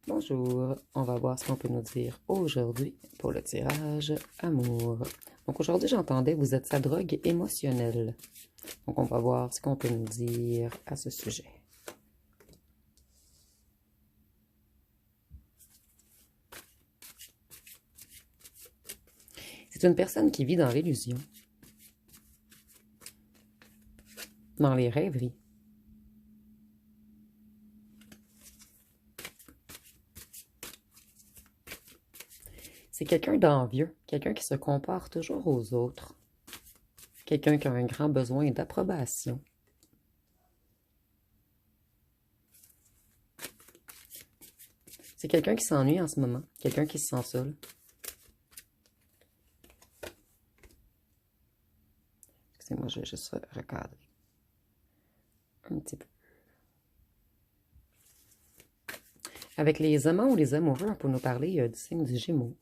Bonjour, on va voir ce qu'on peut nous dire aujourd'hui pour le tirage amour. Donc aujourd'hui, j'entendais vous êtes sa drogue émotionnelle. Donc on va voir ce qu'on peut nous dire à ce sujet. C'est une personne qui vit dans l'illusion, dans les rêveries. C'est quelqu'un d'envieux, quelqu'un qui se compare toujours aux autres, quelqu'un qui a un grand besoin d'approbation. C'est quelqu'un qui s'ennuie en ce moment, quelqu'un qui se sent seul. Excusez-moi, je vais juste recadrer un petit peu. Avec les amants ou les amoureux, on peut nous parler du signe du Gémeaux.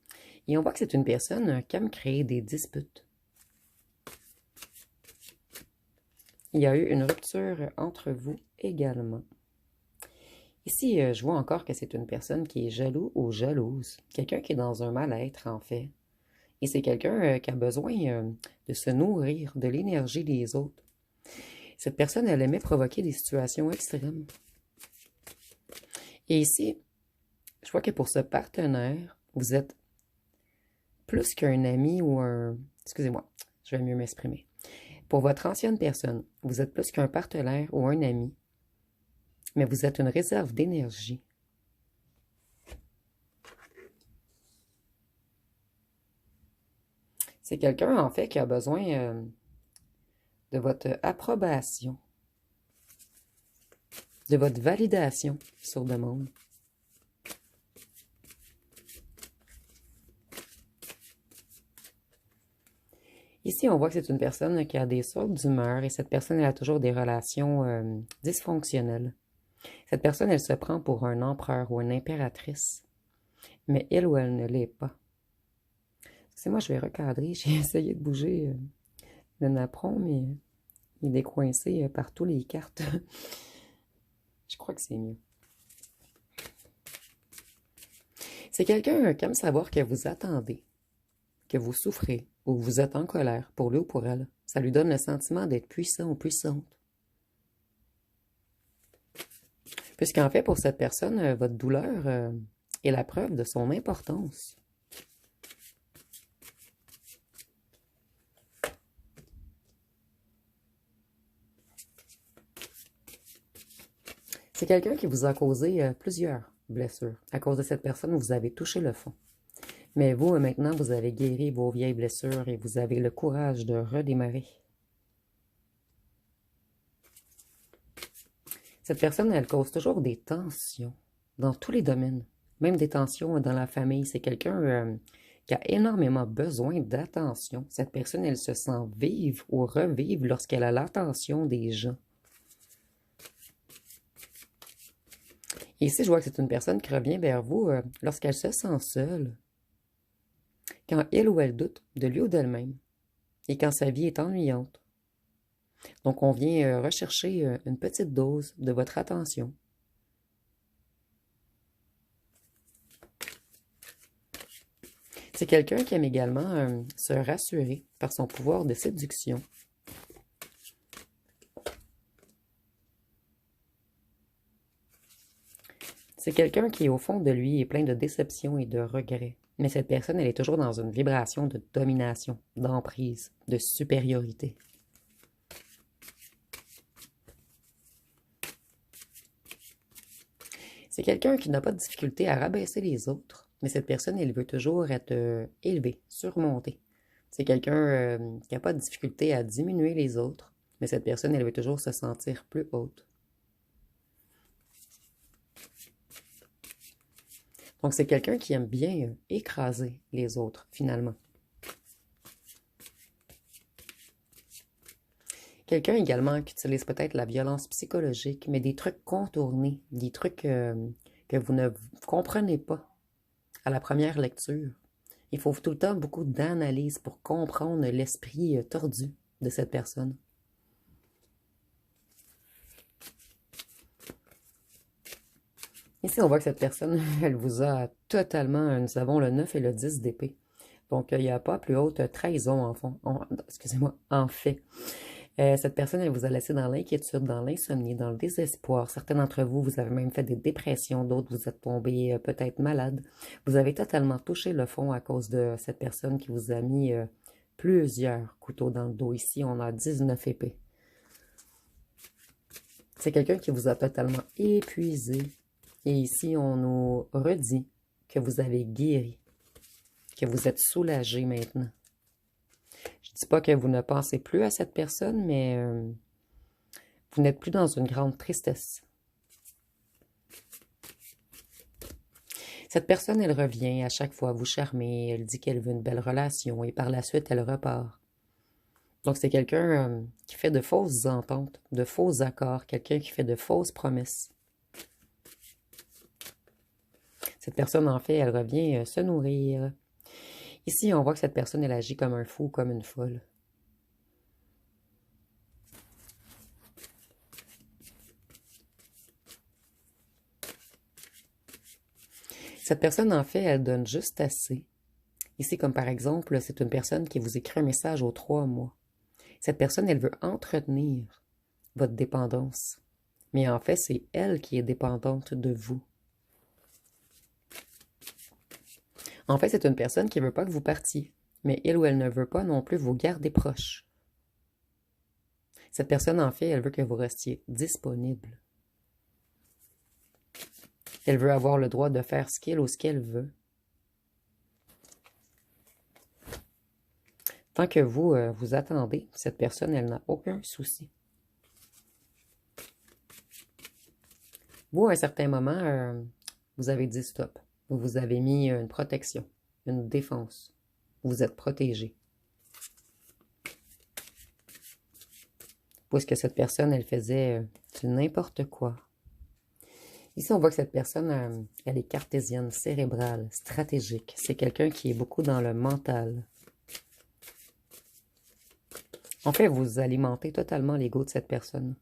Et on voit que c'est une personne qui aime créer des disputes. Il y a eu une rupture entre vous également. Ici, je vois encore que c'est une personne qui est jaloux ou jalouse. Quelqu'un qui est dans un mal-être, en fait. Et c'est quelqu'un qui a besoin de se nourrir de l'énergie des autres. Cette personne, elle aimait provoquer des situations extrêmes. Et ici, je vois que pour ce partenaire, vous êtes plus qu'un ami ou un... Excusez-moi, je vais mieux m'exprimer. Pour votre ancienne personne, vous êtes plus qu'un partenaire ou un ami, mais vous êtes une réserve d'énergie. C'est quelqu'un, en fait, qui a besoin de votre approbation, de votre validation sur demande. Ici, on voit que c'est une personne qui a des sortes d'humeur et cette personne elle a toujours des relations dysfonctionnelles. Cette personne, elle se prend pour un empereur ou une impératrice, mais elle ou elle ne l'est pas. C'est moi, je vais recadrer. J'ai essayé de bouger le napperon, mais il est coincé par toutes les cartes. Je crois que c'est mieux. C'est quelqu'un qui aime savoir que vous attendez, que vous souffrez ou que vous êtes en colère pour lui ou pour elle. Ça lui donne le sentiment d'être puissant ou puissante. Puisqu'en fait, pour cette personne, votre douleur est la preuve de son importance. C'est quelqu'un qui vous a causé plusieurs blessures. À cause de cette personne, vous avez touché le fond. Mais vous, maintenant, vous avez guéri vos vieilles blessures et vous avez le courage de redémarrer. Cette personne, elle cause toujours des tensions dans tous les domaines. Même des tensions dans la famille. C'est quelqu'un qui a énormément besoin d'attention. Cette personne, elle se sent vive ou revive lorsqu'elle a l'attention des gens. Et ici, je vois que c'est une personne qui revient vers vous lorsqu'elle se sent seule, quand elle ou elle doute de lui ou d'elle-même, et quand sa vie est ennuyante. Donc, on vient rechercher une petite dose de votre attention. C'est quelqu'un qui aime également se rassurer par son pouvoir de séduction. C'est quelqu'un qui, au fond de lui, est plein de déceptions et de regrets. Mais cette personne, elle est toujours dans une vibration de domination, d'emprise, de supériorité. C'est quelqu'un qui n'a pas de difficulté à rabaisser les autres, mais cette personne, elle veut toujours être élevée, surmontée. C'est quelqu'un qui n'a pas de difficulté à diminuer les autres, mais cette personne, elle veut toujours se sentir plus haute. Donc, c'est quelqu'un qui aime bien écraser les autres, finalement. Quelqu'un également qui utilise peut-être la violence psychologique, mais des trucs contournés, des trucs que vous ne comprenez pas à la première lecture. Il faut tout le temps beaucoup d'analyse pour comprendre l'esprit tordu de cette personne. Ici, on voit que cette personne, elle vous a totalement, nous avons le 9 et le 10 d'épée. Donc, il n'y a pas plus haute trahison en fond, excusez-moi, en fait. Cette personne, elle vous a laissé dans l'inquiétude, dans l'insomnie, dans le désespoir. Certains d'entre vous, vous avez même fait des dépressions, d'autres, vous êtes tombés peut-être malade. Vous avez totalement touché le fond à cause de cette personne qui vous a mis plusieurs couteaux dans le dos. Ici, on a 19 épées. C'est quelqu'un qui vous a totalement épuisé. Et ici, on nous redit que vous avez guéri, que vous êtes soulagé maintenant. Je ne dis pas que vous ne pensez plus à cette personne, mais vous n'êtes plus dans une grande tristesse. Cette personne, elle revient à chaque fois vous charmer, elle dit qu'elle veut une belle relation et par la suite, elle repart. Donc, c'est quelqu'un qui fait de fausses ententes, de faux accords, quelqu'un qui fait de fausses promesses. Cette personne, en fait, elle revient se nourrir. Ici, on voit que cette personne, elle agit comme un fou, comme une folle. Cette personne, en fait, elle donne juste assez. Ici, comme par exemple, c'est une personne qui vous écrit un message aux 3 mois. Cette personne, elle veut entretenir votre dépendance. Mais en fait, c'est elle qui est dépendante de vous. En fait, c'est une personne qui ne veut pas que vous partiez, mais elle ou elle ne veut pas non plus vous garder proche. Cette personne, en fait, elle veut que vous restiez disponible. Elle veut avoir le droit de faire ce qu'il ou ce qu'elle veut. Tant que vous, vous attendez, cette personne, elle n'a aucun souci. Vous, à un certain moment, vous avez dit stop. Vous avez mis une protection, une défense. Vous êtes protégé. Puisque cette personne, elle faisait du n'importe quoi. Ici, on voit que cette personne, elle est cartésienne, cérébrale, stratégique. C'est quelqu'un qui est beaucoup dans le mental. En fait, vous alimentez totalement l'ego de cette personne.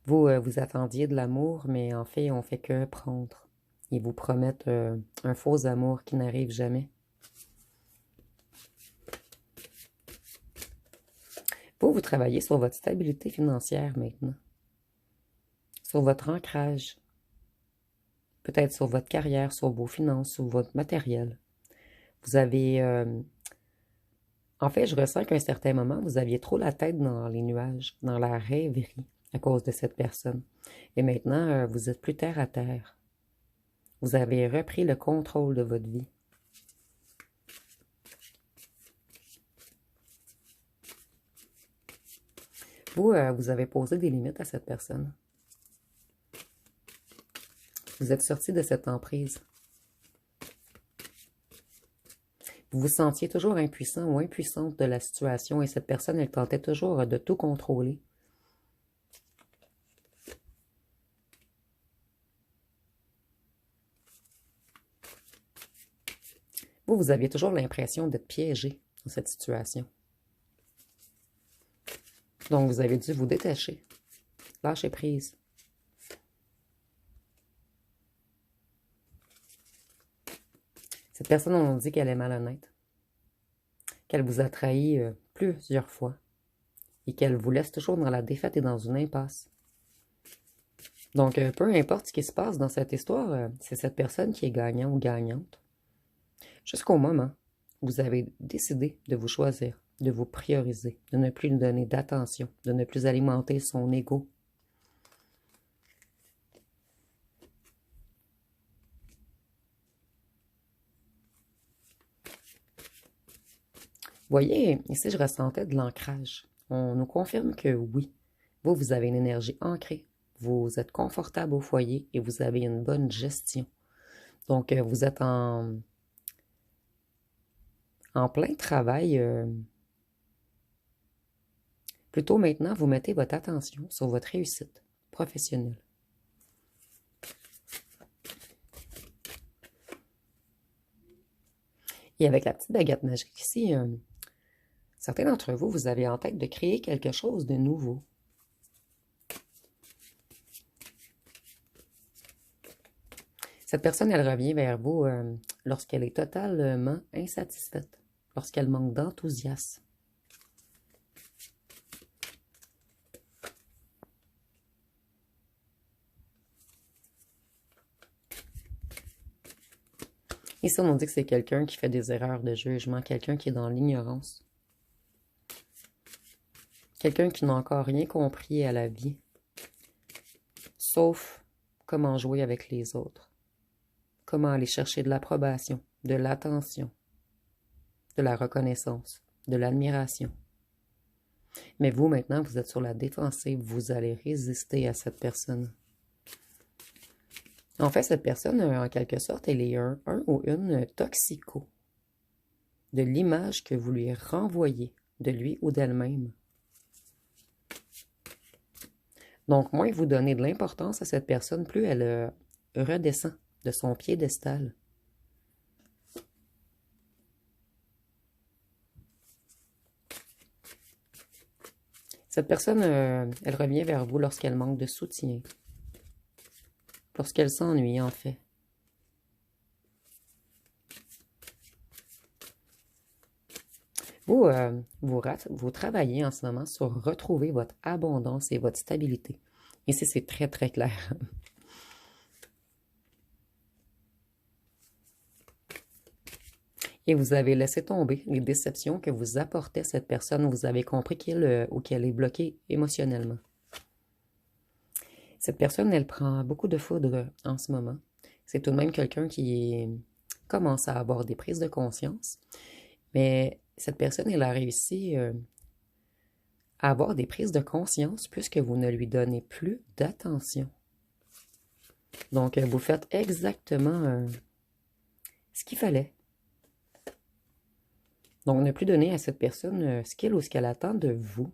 Vous, vous attendiez de l'amour, mais en fait, on fait que prendre. Ils vous promettent un faux amour qui n'arrive jamais. Vous travaillez sur votre stabilité financière maintenant. Sur votre ancrage. Peut-être sur votre carrière, sur vos finances, sur votre matériel. Vous avez... En fait, je ressens qu'à un certain moment, vous aviez trop la tête dans les nuages, dans la rêverie à cause de cette personne. Et maintenant, vous êtes plus terre à terre. Vous avez repris le contrôle de votre vie. Vous, vous avez posé des limites à cette personne. Vous êtes sorti de cette emprise. Vous vous sentiez toujours impuissant ou impuissante de la situation et cette personne, elle tentait toujours de tout contrôler. Vous, vous aviez toujours l'impression d'être piégé dans cette situation. Donc, vous avez dû vous détacher, lâcher prise. Cette personne, on dit qu'elle est malhonnête, qu'elle vous a trahi plusieurs fois et qu'elle vous laisse toujours dans la défaite et dans une impasse. Donc, peu importe ce qui se passe dans cette histoire, c'est cette personne qui est gagnant ou gagnante. Jusqu'au moment où vous avez décidé de vous choisir, de vous prioriser, de ne plus lui donner d'attention, de ne plus alimenter son ego. Voyez, ici, je ressentais de l'ancrage. On nous confirme que oui, vous, vous avez une énergie ancrée, vous êtes confortable au foyer et vous avez une bonne gestion. Donc, vous êtes en plein travail. Plutôt maintenant, vous mettez votre attention sur votre réussite professionnelle. Et avec la petite baguette magique ici, certains d'entre vous, vous avez en tête de créer quelque chose de nouveau. Cette personne, elle revient vers vous lorsqu'elle est totalement insatisfaite, lorsqu'elle manque d'enthousiasme. Ici, on nous dit que c'est quelqu'un qui fait des erreurs de jugement, quelqu'un qui est dans l'ignorance, quelqu'un qui n'a encore rien compris à la vie, sauf comment jouer avec les autres, comment aller chercher de l'approbation, de l'attention, de la reconnaissance, de l'admiration. Mais vous, maintenant, vous êtes sur la défensive, vous allez résister à cette personne. En fait, cette personne, en quelque sorte, elle est un ou une toxico de l'image que vous lui renvoyez de lui ou d'elle-même. Donc, moins vous donnez de l'importance à cette personne, plus elle redescend de son piédestal. Cette personne, elle revient vers vous lorsqu'elle manque de soutien, lorsqu'elle s'ennuie, en fait. Vous travaillez en ce moment sur retrouver votre abondance et votre stabilité. Ici, c'est très, très clair. Et vous avez laissé tomber les déceptions que vous apportait cette personne. Vous avez compris qu'elle est bloquée émotionnellement. Cette personne, elle prend beaucoup de foudre en ce moment. C'est tout de même quelqu'un qui commence à avoir des prises de conscience. Mais cette personne, elle a réussi à avoir des prises de conscience puisque vous ne lui donnez plus d'attention. Donc, vous faites exactement ce qu'il fallait. Donc, ne plus donner à cette personne ce qu'il ou ce qu'elle attend de vous.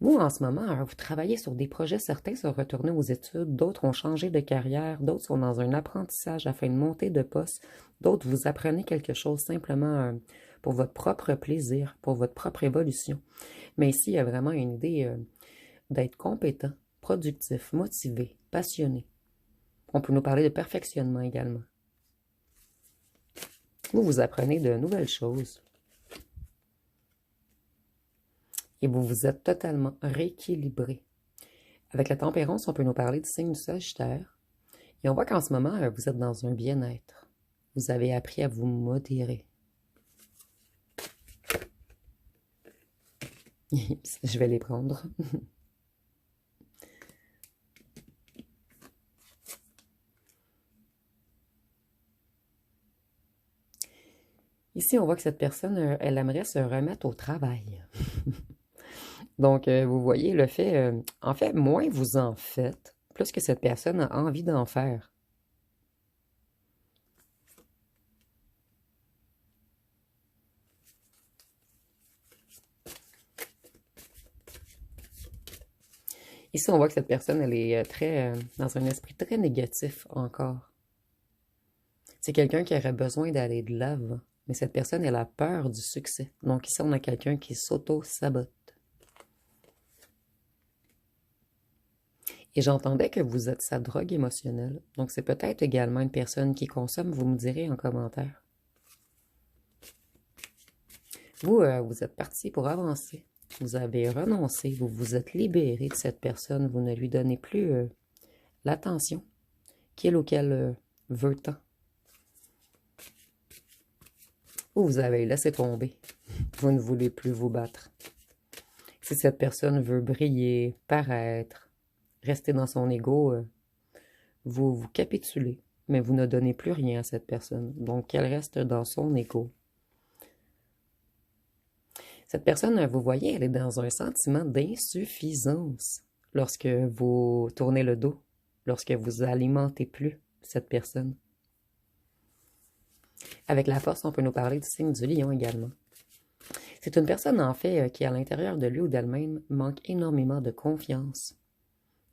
Vous, en ce moment, vous travaillez sur des projets, certains sont retournés aux études, d'autres ont changé de carrière, d'autres sont dans un apprentissage afin de monter de poste, d'autres vous apprenez quelque chose simplement pour votre propre plaisir, pour votre propre évolution. Mais ici, il y a vraiment une idée d'être compétent, productif, motivé, passionné. On peut nous parler de perfectionnement également. Vous apprenez de nouvelles choses. Et vous vous êtes totalement rééquilibré. Avec la tempérance, on peut nous parler du signe du Sagittaire. Et on voit qu'en ce moment, vous êtes dans un bien-être. Vous avez appris à vous modérer. Je vais les prendre. Ici, on voit que cette personne, elle aimerait se remettre au travail. Donc, vous voyez, le fait, en fait, moins vous en faites, plus que cette personne a envie d'en faire. Ici, on voit que cette personne, elle est dans un esprit très négatif encore. C'est quelqu'un qui aurait besoin d'aller de l'avant, mais cette personne, elle a peur du succès. Donc ici, on a quelqu'un qui s'auto-sabote. Et j'entendais que vous êtes sa drogue émotionnelle. Donc c'est peut-être également une personne qui consomme, vous me direz en commentaire. Vous, vous êtes parti pour avancer. Vous avez renoncé, vous vous êtes libéré de cette personne. Vous ne lui donnez plus l'attention qu'il ou qu'elle veut tant. Vous avez laissé tomber. Vous ne voulez plus vous battre. Si cette personne veut briller, paraître, rester dans son ego, vous vous capitulez, mais vous ne donnez plus rien à cette personne. Donc, qu'elle reste dans son ego. Cette personne, vous voyez, elle est dans un sentiment d'insuffisance lorsque vous tournez le dos, lorsque vous alimentez plus cette personne. Avec la force, on peut nous parler du signe du lion également. C'est une personne, en fait, qui, à l'intérieur de lui ou d'elle-même, manque énormément de confiance.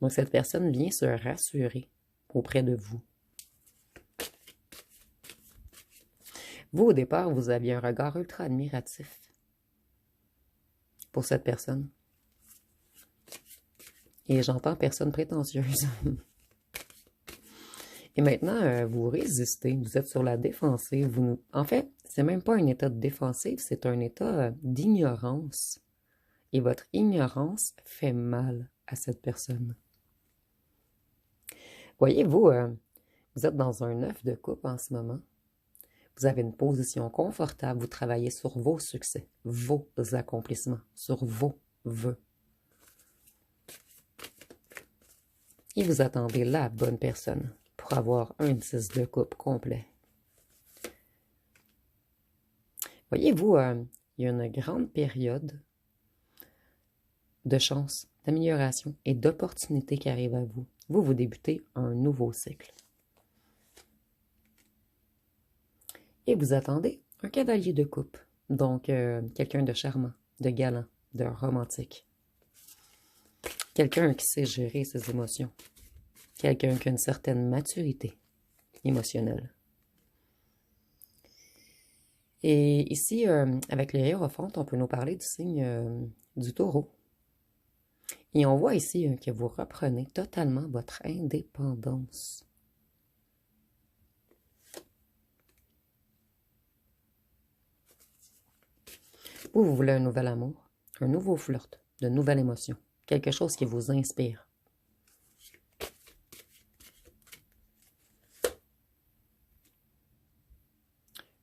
Donc, cette personne vient se rassurer auprès de vous. Vous, au départ, vous aviez un regard ultra admiratif pour cette personne. Et j'entends personne prétentieuse. Et maintenant, vous résistez, vous êtes sur la défensive. En fait, c'est même pas un état de défensive, c'est un état d'ignorance. Et votre ignorance fait mal à cette personne. Voyez-vous, vous êtes dans un œuf de coupe en ce moment. Vous avez une position confortable, vous travaillez sur vos succès, vos accomplissements, sur vos vœux. Et vous attendez la bonne personne pour avoir un 10 de coupe complet. Voyez-vous, il y a une grande période de chance, d'amélioration et d'opportunité qui arrive à vous. Vous débutez un nouveau cycle. Et vous attendez un cavalier de coupe, donc quelqu'un de charmant, de galant, de romantique. Quelqu'un qui sait gérer ses émotions. Quelqu'un qui a une certaine maturité émotionnelle. Et ici, avec les hiérophants, on peut nous parler du signe du taureau. Et on voit ici que vous reprenez totalement votre indépendance. Vous voulez un nouvel amour, un nouveau flirt, de nouvelles émotions, quelque chose qui vous inspire.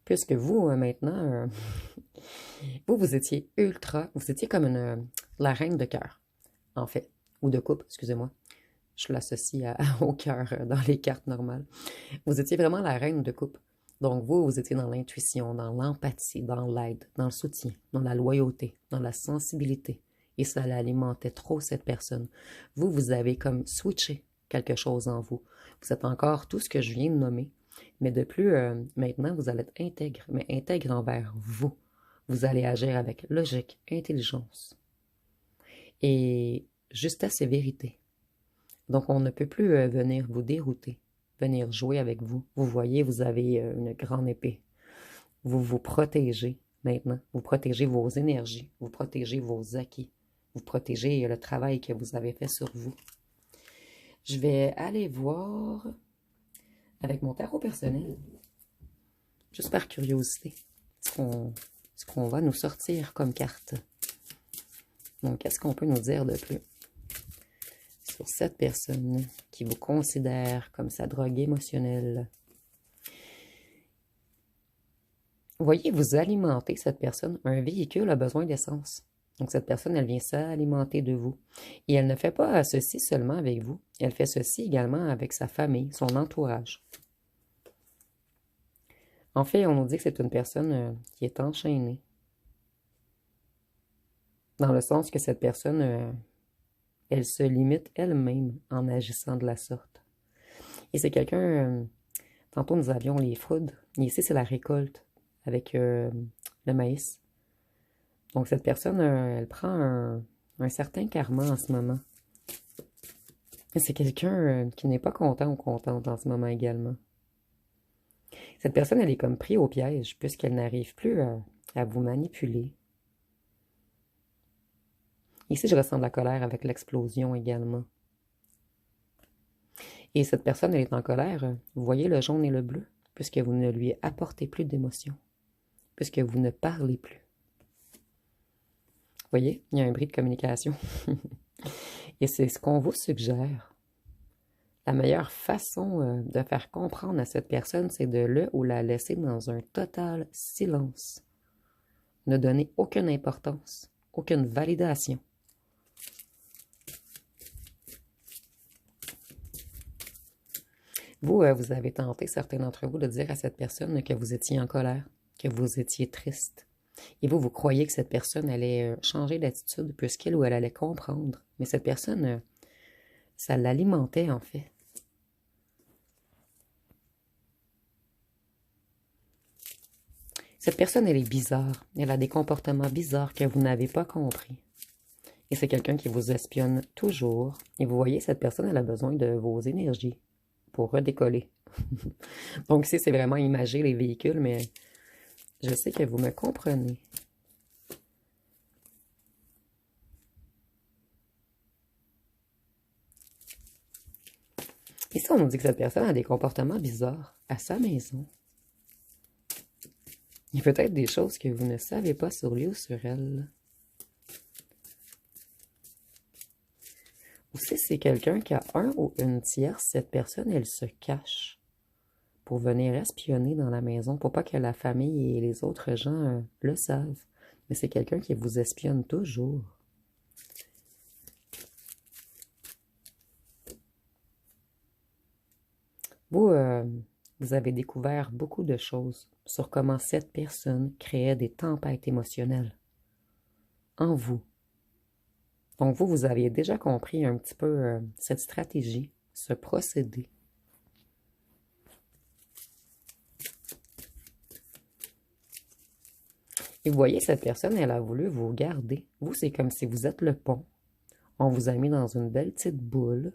Puisque vous, maintenant, vous étiez vous étiez comme la reine de cœur, en fait, ou de coupe, excusez-moi. Je l'associe au cœur dans les cartes normales. Vous étiez vraiment la reine de coupe. Donc vous étiez dans l'intuition, dans l'empathie, dans l'aide, dans le soutien, dans la loyauté, dans la sensibilité. Et ça l'alimentait trop, cette personne. Vous avez comme switché quelque chose en vous. Vous êtes encore tout ce que je viens de nommer, mais de plus, maintenant, vous allez être intègre, mais intègre envers vous. Vous allez agir avec logique, intelligence et justesse et vérité. Donc, on ne peut plus venir vous dérouter, venir jouer avec vous. Vous voyez, vous avez une grande épée. Vous vous protégez maintenant. Vous protégez vos énergies, vous protégez vos acquis, vous protégez le travail que vous avez fait sur vous. Je vais aller voir avec mon tarot personnel, juste par curiosité, ce qu'on va nous sortir comme carte. Donc, qu'est-ce qu'on peut nous dire de plus sur cette personne qui vous considère comme sa drogue émotionnelle? Voyez, vous alimentez cette personne. Un véhicule a besoin d'essence. Donc, cette personne, elle vient s'alimenter de vous. Et elle ne fait pas ceci seulement avec vous. Elle fait ceci également avec sa famille, son entourage. En fait, on nous dit que c'est une personne qui est enchaînée. Dans le sens que cette personne, elle se limite elle-même en agissant de la sorte. Et c'est quelqu'un, tantôt nous avions les foudres, et ici c'est la récolte avec le maïs. Donc cette personne, elle prend un certain karma en ce moment. Et c'est quelqu'un qui n'est pas content ou contente en ce moment également. Cette personne, elle est comme prise au piège, puisqu'elle n'arrive plus à vous manipuler. Ici, je ressens de la colère avec l'explosion également. Et cette personne, elle est en colère. Vous voyez le jaune et le bleu, puisque vous ne lui apportez plus d'émotion, puisque vous ne parlez plus. Vous voyez, il y a un bris de communication. Et c'est ce qu'on vous suggère. La meilleure façon de faire comprendre à cette personne, c'est de le ou la laisser dans un total silence. Ne donner aucune importance, aucune validation. Vous avez tenté, certains d'entre vous, de dire à cette personne que vous étiez en colère, que vous étiez triste. Et vous croyez que cette personne allait changer d'attitude puisqu'elle ou elle allait comprendre. Mais cette personne, ça l'alimentait en fait. Cette personne, elle est bizarre. Elle a des comportements bizarres que vous n'avez pas compris. Et c'est quelqu'un qui vous espionne toujours. Et vous voyez, cette personne, elle a besoin de vos énergies pour redécoller. Donc ici, c'est vraiment imager les véhicules, mais je sais que vous me comprenez. Ici, on nous dit que cette personne a des comportements bizarres à sa maison. Il y a peut-être des choses que vous ne savez pas sur lui ou sur elle. Ou si c'est quelqu'un qui a un ou une tierce, cette personne, elle se cache pour venir espionner dans la maison, pour pas que la famille et les autres gens le savent. Mais c'est quelqu'un qui vous espionne toujours. Vous, vous avez découvert beaucoup de choses sur comment cette personne créait des tempêtes émotionnelles en vous. Donc vous, vous aviez déjà compris un petit peu cette stratégie, ce procédé. Et vous voyez, cette personne, elle a voulu vous garder. Vous, c'est comme si vous êtes le pont. On vous a mis dans une belle petite boule.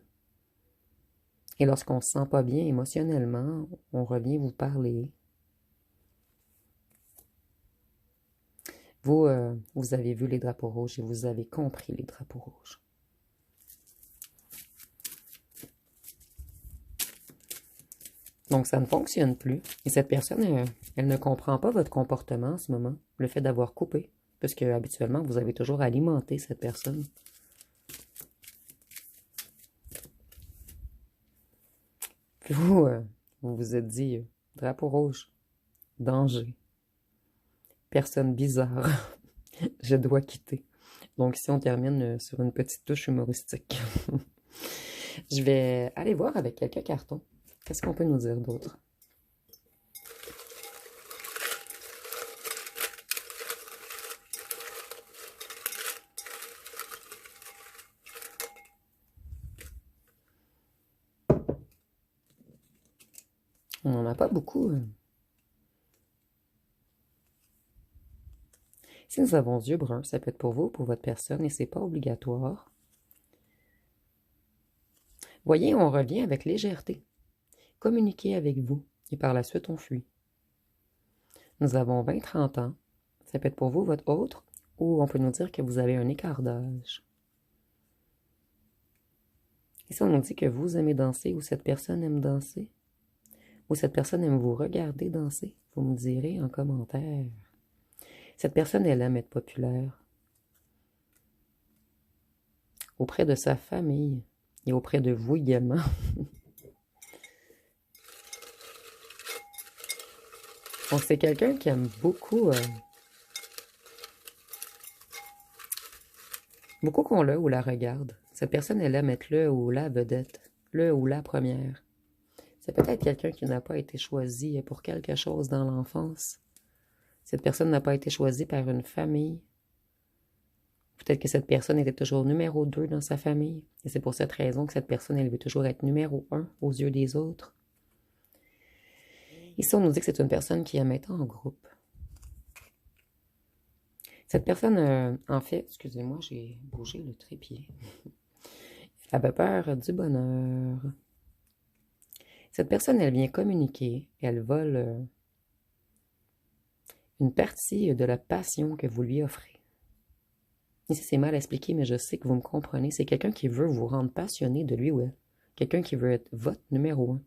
Et lorsqu'on ne se sent pas bien émotionnellement, on revient vous parler. Vous, vous avez vu les drapeaux rouges et vous avez compris les drapeaux rouges. Donc, ça ne fonctionne plus. Et cette personne, elle ne comprend pas votre comportement en ce moment. Le fait d'avoir coupé. Parce que habituellement, vous avez toujours alimenté cette personne. Puis vous, vous vous êtes dit, drapeau rouge, danger, personne bizarre, je dois quitter. Donc ici, on termine sur une petite touche humoristique. Je vais aller voir avec quelques cartons. Qu'est-ce qu'on peut nous dire d'autre? On n'en a pas beaucoup. Si nous avons yeux bruns, ça peut être pour vous ou pour votre personne et c'est pas obligatoire. Voyez, on revient avec légèreté. Communiquer avec vous et par la suite on fuit. Nous avons 20-30 ans. Ça peut être pour vous, votre autre, ou on peut nous dire que vous avez un écart d'âge. Ici, on nous dit que vous aimez danser ou cette personne aime danser. Ou cette personne aime vous regarder danser. Vous me direz en commentaire. Cette personne, elle aime être populaire. Auprès de sa famille et auprès de vous également. Donc, c'est quelqu'un qui aime beaucoup, beaucoup qu'on le ou la regarde. Cette personne, elle aime être le ou la vedette, le ou la première. C'est peut-être quelqu'un qui n'a pas été choisi pour quelque chose dans l'enfance. Cette personne n'a pas été choisie par une famille. Peut-être que cette personne était toujours numéro 2 dans sa famille. Et c'est pour cette raison que cette personne, elle veut toujours être numéro 1 aux yeux des autres. Ici, on nous dit que c'est une personne qui aime être en groupe. Cette personne, en fait, excusez-moi, j'ai bougé le trépied. Elle avait peur du bonheur. Cette personne, elle vient communiquer, elle vole une partie de la passion que vous lui offrez. Ici, c'est mal expliqué, mais je sais que vous me comprenez. C'est quelqu'un qui veut vous rendre passionné de lui ou elle. Quelqu'un qui veut être votre numéro 1.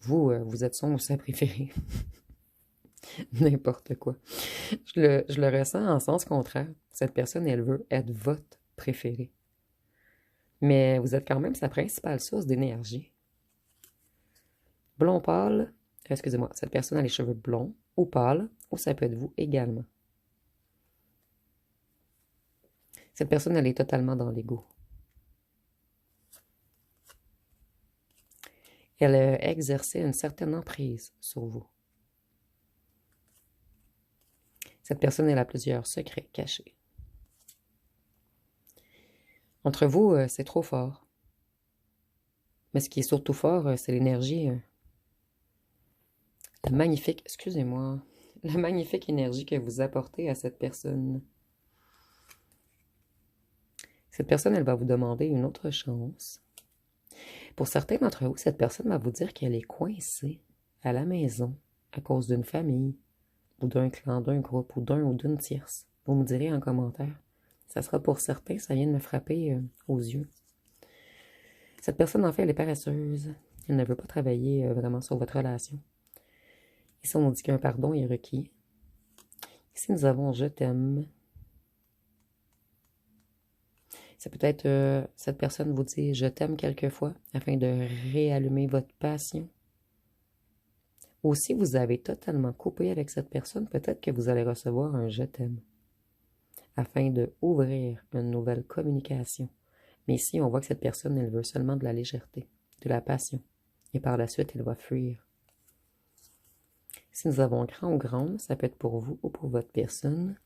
Vous, vous êtes son ou sa préférée. N'importe quoi. Je le ressens en sens contraire. Cette personne, elle veut être votre préférée. Mais vous êtes quand même sa principale source d'énergie. Blond pâle, excusez-moi, cette personne a les cheveux blonds ou pâles, ou ça peut être vous également. Cette personne, elle est totalement dans l'ego. Elle exerçait une certaine emprise sur vous. Cette personne, elle a plusieurs secrets cachés. Entre vous, c'est trop fort. Mais ce qui est surtout fort, c'est l'énergie, la magnifique, excusez-moi, la magnifique énergie que vous apportez à cette personne. Cette personne, elle va vous demander une autre chance. Pour certains d'entre vous, cette personne va vous dire qu'elle est coincée à la maison à cause d'une famille, ou d'un clan, d'un groupe, ou d'un ou d'une tierce. Vous me direz en commentaire. Ça sera pour certains, ça vient de me frapper aux yeux. Cette personne, en fait, elle est paresseuse. Elle ne veut pas travailler vraiment sur votre relation. Ici, on dit qu'un pardon est requis. Ici, nous avons je t'aime. Ça peut être cette personne vous dit je t'aime quelquefois afin de réallumer votre passion. Ou si vous avez totalement coupé avec cette personne, peut-être que vous allez recevoir un je t'aime afin de ouvrir une nouvelle communication. Mais ici, on voit que cette personne, elle veut seulement de la légèreté, de la passion. Et par la suite, elle va fuir. Si nous avons grand ou grande, ça peut être pour vous ou pour votre personne.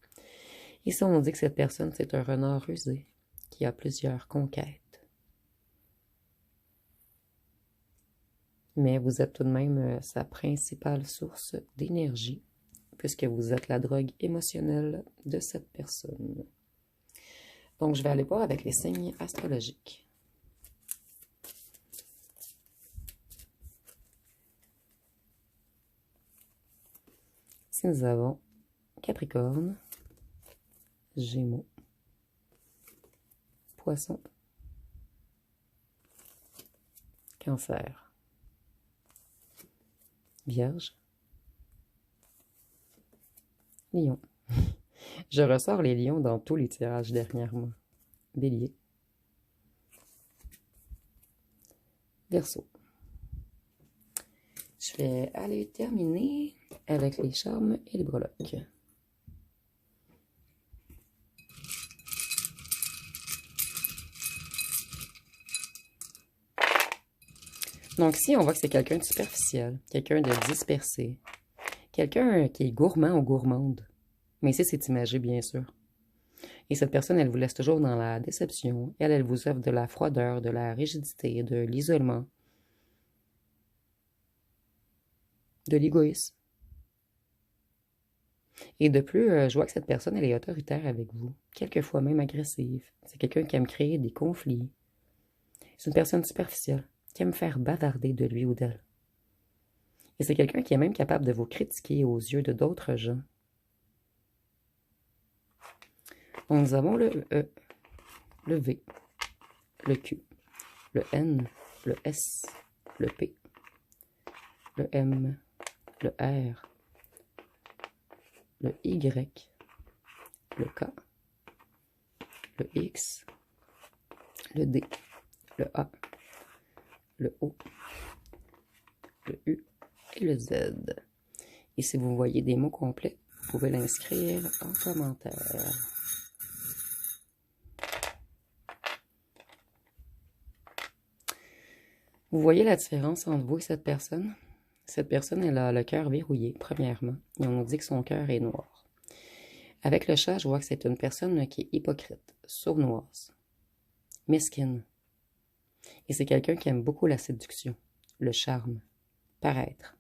Ici, on dit que cette personne, c'est un renard rusé qui a plusieurs conquêtes. Mais vous êtes tout de même sa principale source d'énergie, puisque vous êtes la drogue émotionnelle de cette personne. Donc, je vais aller voir avec les signes astrologiques. Si nous avons Capricorne, Gémeaux, Poisson, Cancer, Vierge, Lion. Je ressors les lions dans tous les tirages dernièrement. Bélier, Verseau. Je vais aller terminer avec les charmes et les breloques. Donc ici, on voit que c'est quelqu'un de superficiel, quelqu'un de dispersé, quelqu'un qui est gourmand ou gourmande. Mais ici, c'est imagé, bien sûr. Et cette personne, elle vous laisse toujours dans la déception. Elle vous offre de la froideur, de la rigidité, de l'isolement, de l'égoïsme. Et de plus, je vois que cette personne, elle est autoritaire avec vous, quelquefois même agressive. C'est quelqu'un qui aime créer des conflits. C'est une personne superficielle, qui aime faire bavarder de lui ou d'elle. Et c'est quelqu'un qui est même capable de vous critiquer aux yeux de d'autres gens. Donc, nous avons le E, le V, le Q, le N, le S, le P, le M, le R, le Y, le K, le X, le D, le A, le O, le U et le Z. Et si vous voyez des mots complets, vous pouvez l'inscrire en commentaire. Vous voyez la différence entre vous et cette personne? Cette personne, elle a le cœur verrouillé, premièrement, et on nous dit que son cœur est noir. Avec le chat, je vois que c'est une personne qui est hypocrite, sournoise, mesquine. Et c'est quelqu'un qui aime beaucoup la séduction, le charme, paraître.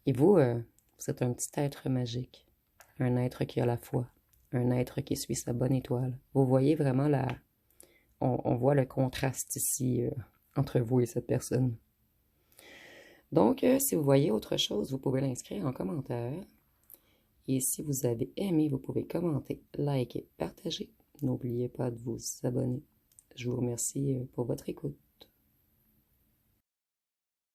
Et vous, vous êtes un petit être magique, un être qui a la foi, un être qui suit sa bonne étoile. Vous voyez vraiment on voit le contraste ici entre vous et cette personne. Donc, si vous voyez autre chose, vous pouvez l'inscrire en commentaire. Et si vous avez aimé, vous pouvez commenter, liker, partager. N'oubliez pas de vous abonner. Je vous remercie pour votre écoute.